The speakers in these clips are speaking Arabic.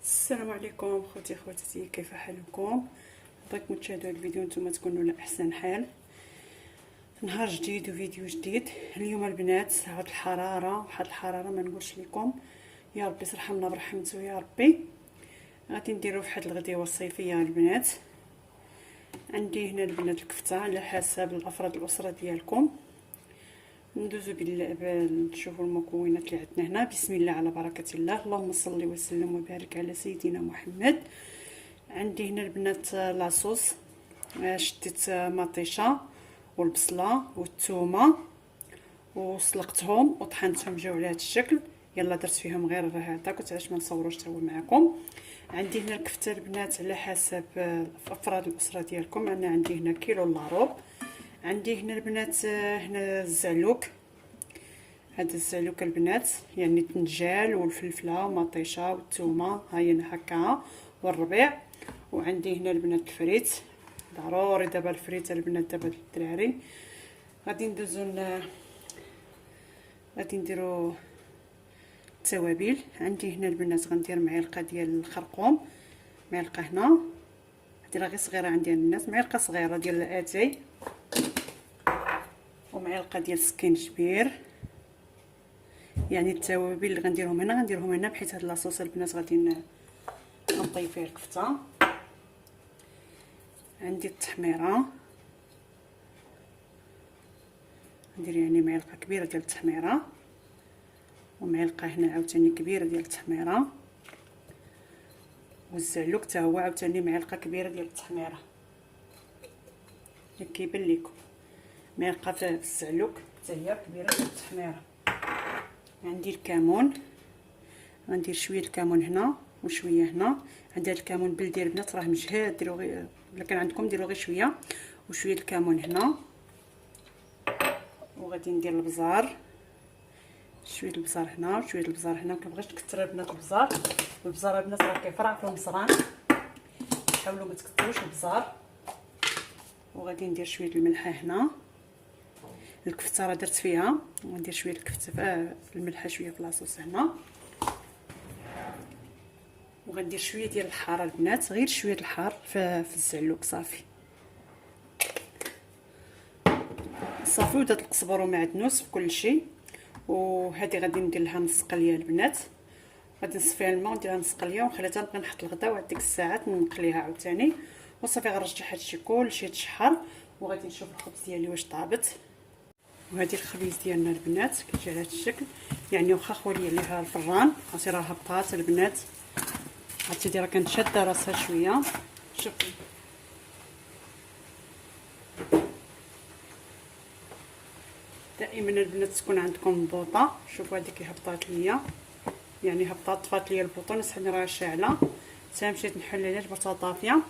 السلام عليكم خوتاتي، كيف حالكم؟ بغيتكم تشاهدوا الفيديو نتوما تكونوا على احسن حال. نهار جديد وفيديو جديد. اليوم البنات هاد الحراره، واحد الحراره ما نقولش لكم. يا ربي ترحمنا برحمته يا ربي. غادي نديروا واحد الغديوه الصيفيه البنات. عندي هنا البنات الكفته على حسب الافراد الاسره ديالكم. ندوزو نشوفوا المكونات اللي عندنا هنا. بسم الله على بركه الله، اللهم صل وسلم وبارك على سيدنا محمد. عندي هنا البنات لاصوص، شديت مطيشه والبصله والثومه وسلقتهم وطحنتهم جاو على هذا الشكل. يلا درت فيهم غير هذا، كنت علاش ما نصوروش حتى هو معكم. عندي هنا الكفته البنات على حسب افراد الاسره ديالكم. انا عندي هنا كيلو الا ربع. عندي هنا البنات هنا الزعلوك، هذا الزعلوك البنات يعني التنجال والفلفله ومطيشه والثومه، هاي انا هكا والربيع. وعندي هنا البنات الفريت، ضروري دابا الفريت البنات دابا الدراري. غادي ندوزو غادي نديرو التوابل. عندي هنا البنات غندير معلقه ديال الخرقوم، معلقه هنا هادي راه غير صغيره عندي الناس، معلقه صغيره ديال اتاي، ومعلقه ديال السكينجبير. يعني التوابل اللي غنديرهم هنا بحيث هاد لاصوص البنات غادي نطيب فيها الكفته. عندي التحميره، ندير يعني معلقه كبيره ديال التحميره، ومعلقه هنا عاوتاني كبيره ديال التحميره، والزعلوك حتى هو عاوتاني معلقه كبيره ديال التحميره. كيبان لكم معلقه في الزعلوك حتى هي كبيره ديال التحميره. عندي الكمون، غندير شويه الكمون هنا وشويه هنا. عندي هذا الكمون بلدي البنات راه مجهد، ديروا غير الا كان عندكم ديروا غير شويه. وشويه الكمون هنا، وغادي ندير البزار، شويه البزار هنا وشويه البزار هنا. مكنبغيش نكثر البنات البزار. البزار البنات راه كيفرع في المصران، حاولوا ما تكثروش البزار. وغادي ندير شويه الملحه هنا. الكفته راه درت فيها، وندير شويه الكفته في الملحه، شويه في لاصوص هنا. وغندير شويه ديال الحار البنات، غير شويه الحار في الزعلوك صافي. ودات القزبر ومعدنوس في كل شيء. وهذه غادي ندير لها نص قليه البنات، غادي نصفيها الماء ونديرها نص قليه ونخليها نبقى نحط الغدا، وهاد ديك الساعات نقليها عاوتاني. وصافي غنرجع هادشي كلشي يتشحر، وغادي نشوف الخبز ديالي واش طابت. وهذه الخبيز ديالنا البنات كيجي على هذا الشكل، يعني واخا خولي عليها الفران عرفتي راه هبطات البنات. عرفتي راه كانت شاده راسها شويه. شوفوا دائما البنات تكون عندكم بوطه. شوفوا هذيك هبطات ليا، يعني هبطات طفات ليا البوطه، نسحني راه شاعله حتى مشيت نحل عليها جبرتها طافيه.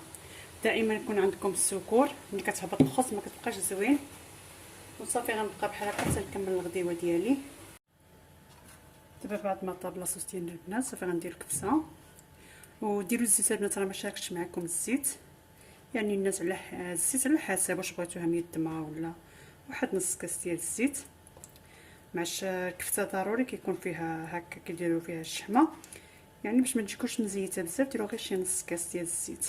دائما يكون عندكم السكر، ملي كتهبط الخبز ما كتبقاش زوين. وصافي غنبقى بحال هكا حتى نكمل الغديوه ديالي. دابا بعد ما طاب لاصوص ديالنا البنات صافي غندير الكبسه. وديروا الزيت البنات، راه ما شاركتش معكم الزيت، يعني الناس على الزيت على حسب واش بغيتوها ميدمه ولا واحد نص كاس ديال الزيت. مع الكفته ضروري كيكون فيها هكا كيديروا فيها الشحمه، يعني باش ما تجيكوش مزيته بزاف ديروا غير شي نص كاس ديال الزيت.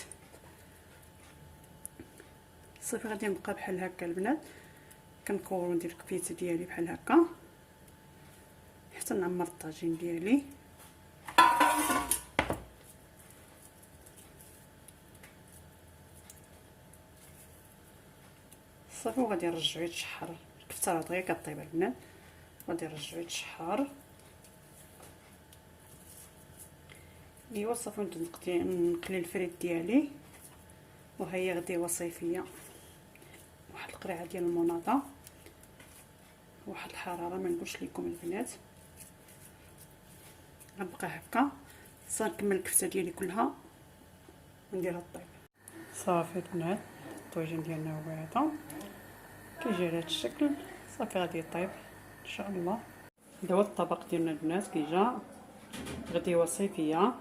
صافي غادي نبقى بحال هكا البنات كنكور ندير الكبيته ديالي بحال هكا حتى نعمر الطاجين ديالي. صافي وغادي نرجعو يتشحر. الكفته راه دغيا كطيب البنات، غادي نرجعو يتشحر. ايوا صافي نقلي الفريت ديالي. وهي غديوه صيفيه، واحد القرعه ديال المناضه، واحد الحراره ما نقولش لكم البنات. غنبقى هكا صافي نكمل الكفته ديالي كلها ونديرها طيب. صافي البنات الطويجين ديالنا هو هذا كيجي على هذا الشكل. صافي غادي يطيب ان شاء الله. هذا هو الطبق ديالنا البنات كيجا غديوه صيفيه.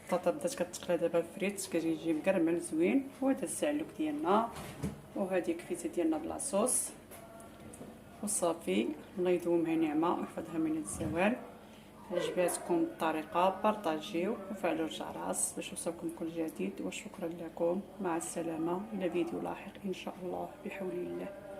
البطاطا بدات كتقلى دابا الفريت كيجي مكرمل زوين. وهذا الزعلوك ديالنا، وهذه كفيته ديالنا بلاصوص. وصافي الله يدومها نعمه ويحفظها من الزوال. عجباتكم الطريقه بارطاجيو وفعلوا الجرس باش يوصلكم كل جديد. وشكرا لكم، مع السلامه، الى فيديو لاحق ان شاء الله بحول الله.